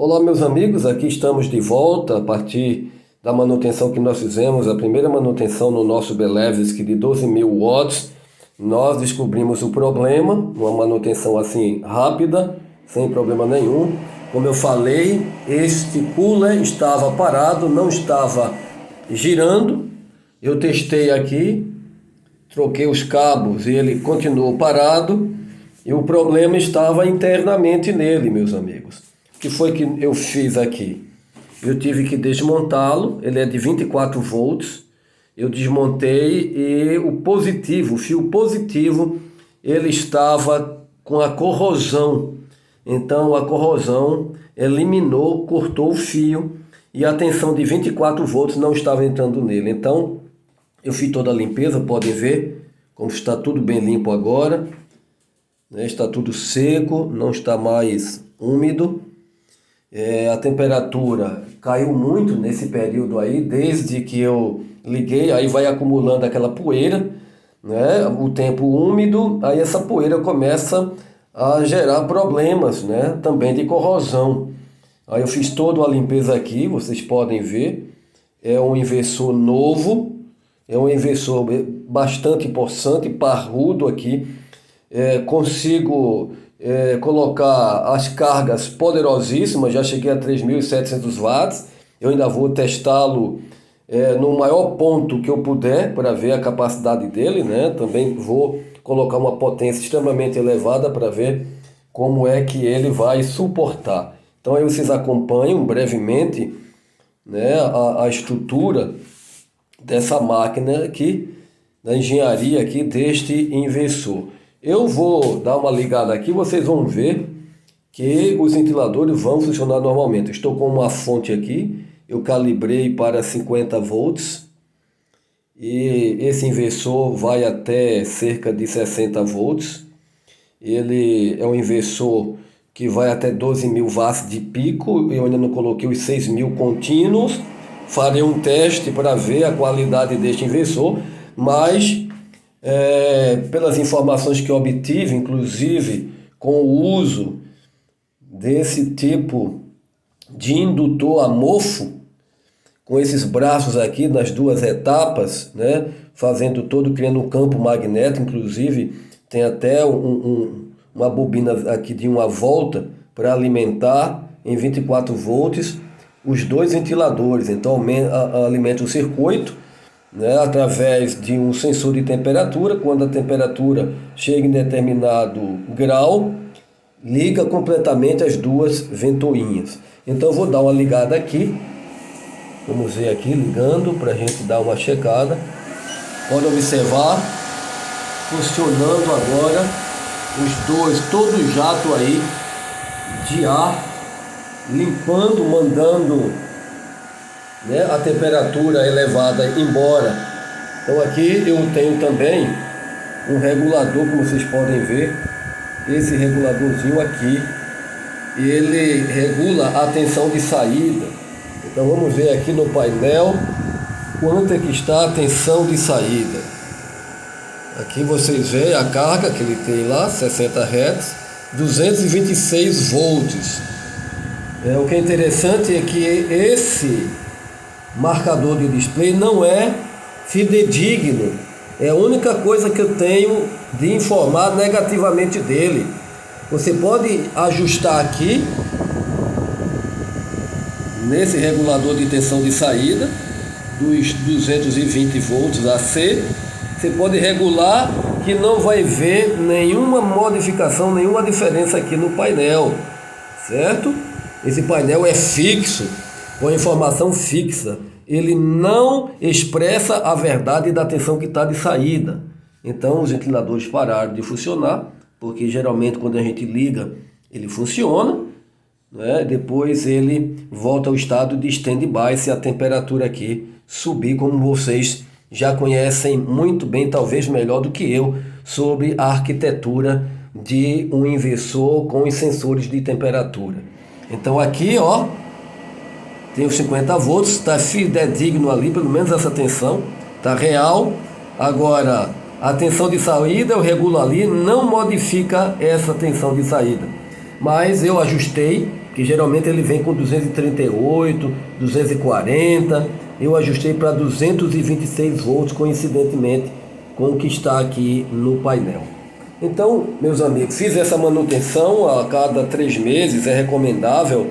Olá, meus amigos, aqui estamos de volta a partir da manutenção que nós fizemos, a primeira manutenção no nosso Belevsky de 12.000 watts. Nós descobrimos o problema, uma manutenção assim rápida, sem problema nenhum. Como eu falei, este cooler estava parado, não estava girando. Eu testei aqui, troquei os cabos e ele continuou parado. E o problema estava internamente nele, meus amigos. O que foi que eu fiz aqui? Eu tive que desmontá-lo, ele é de 24 volts. Eu desmontei e o fio positivo, ele estava com a corrosão. Então a corrosão eliminou, cortou o fio e a tensão de 24 volts não estava entrando nele. Então eu fiz toda a limpeza, podem ver como está tudo bem limpo agora. Está tudo seco, não está mais úmido. A temperatura caiu muito nesse período aí, desde que eu liguei, aí vai acumulando aquela poeira, né? O tempo úmido, aí essa poeira começa a gerar problemas, né? Também de corrosão. Aí eu fiz toda a limpeza aqui, vocês podem ver, é um inversor novo, é um inversor bastante possante, parrudo aqui. Consigo colocar as cargas poderosíssimas, já cheguei a 3.700 watts, eu ainda vou testá-lo no maior ponto que eu puder para ver a capacidade dele, né? Também vou colocar uma potência extremamente elevada para ver como é que ele vai suportar. Então aí vocês acompanham brevemente, né, a estrutura dessa máquina aqui, da engenharia aqui deste inversor. Eu vou dar uma ligada aqui, vocês vão ver que os ventiladores vão funcionar normalmente. Estou com uma fonte aqui, eu calibrei para 50 volts e esse inversor vai até cerca de 60 volts. Ele é um inversor que vai até 12.000 watts de pico, eu ainda não coloquei os 6.000 contínuos. Farei um teste para ver a qualidade deste inversor, mas pelas informações que eu obtive, inclusive com o uso desse tipo de indutor a mofo, com esses braços aqui nas duas etapas, né, fazendo todo, criando um campo magnético, inclusive tem até uma bobina aqui de uma volta para alimentar em 24 volts os dois ventiladores. Então alimenta o circuito, né, através de um sensor de temperatura. Quando a temperatura chega em determinado grau, liga completamente as duas ventoinhas. Então eu vou dar uma ligada aqui, vamos ver aqui ligando para a gente dar uma checada. Pode observar funcionando agora os dois, todo o jato aí de ar, limpando, mandando, né, a temperatura elevada embora. Então aqui eu tenho também um regulador, como vocês podem ver, esse reguladorzinho aqui, ele regula a tensão de saída. Então vamos ver aqui no painel quanto é que está a tensão de saída. Aqui vocês veem a carga que ele tem lá, 60 Hz, 226 volts. O que é interessante é que esse marcador de display não é fidedigno. É a única coisa que eu tenho de informar negativamente dele. Você pode ajustar aqui nesse regulador de tensão de saída dos 220 volts AC. Você pode regular que não vai ver nenhuma modificação, nenhuma diferença aqui no painel, certo? Esse painel é fixo, com informação fixa. Ele não expressa a verdade da tensão que está de saída. Então os ventiladores pararam de funcionar, porque geralmente quando a gente liga, ele funciona, né? Depois ele volta ao estado de stand-by se a temperatura aqui subir, como vocês já conhecem muito bem, talvez melhor do que eu, sobre a arquitetura de um inversor com os sensores de temperatura. Então aqui, ó, tem os 50 volts, está fidedigno ali, pelo menos essa tensão, está real. Agora, a tensão de saída eu regulo ali, não modifica essa tensão de saída. mas eu ajustei, que geralmente ele vem com 238, 240, eu ajustei para 226 volts, coincidentemente com o que está aqui no painel. Então, meus amigos, fiz essa manutenção a cada 3 meses, é recomendável,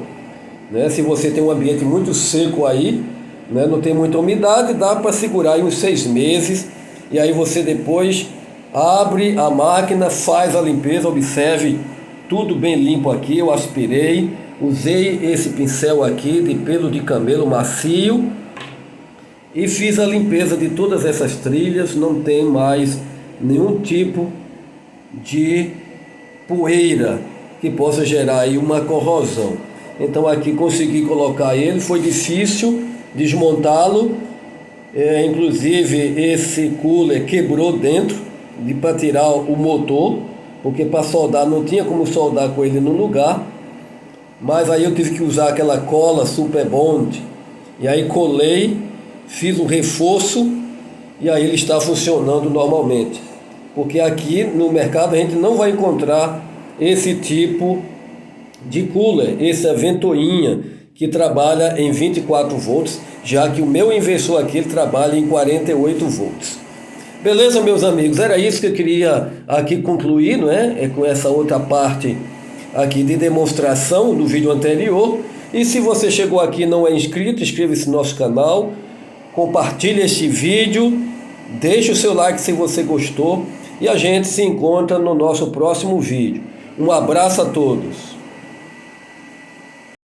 né? Se você tem um ambiente muito seco aí, né, não tem muita umidade, dá para segurar aí uns 6 meses, e aí você depois abre a máquina, faz a limpeza. Observe, tudo bem limpo aqui, eu aspirei, usei esse pincel aqui de pelo de camelo macio e fiz a limpeza de todas essas trilhas. Não tem mais nenhum tipo de poeira que possa gerar aí uma corrosão. Então aqui consegui colocar ele, foi difícil desmontá-lo, inclusive esse cooler quebrou dentro para tirar o motor, porque para soldar não tinha como soldar com ele no lugar, mas aí eu tive que usar aquela cola Super Bond, e aí colei, fiz um reforço e aí ele está funcionando normalmente, porque aqui no mercado a gente não vai encontrar esse tipo de cooler, esse é ventoinha que trabalha em 24 volts, já que o meu inversor aqui ele trabalha em 48 volts. Beleza, meus amigos? Era isso que eu queria aqui concluir, não é? Com essa outra parte aqui de demonstração do vídeo anterior. E se você chegou aqui e não é inscrito, inscreva-se no nosso canal, compartilhe este vídeo, deixe o seu like se você gostou e a gente se encontra no nosso próximo vídeo. Um abraço a todos.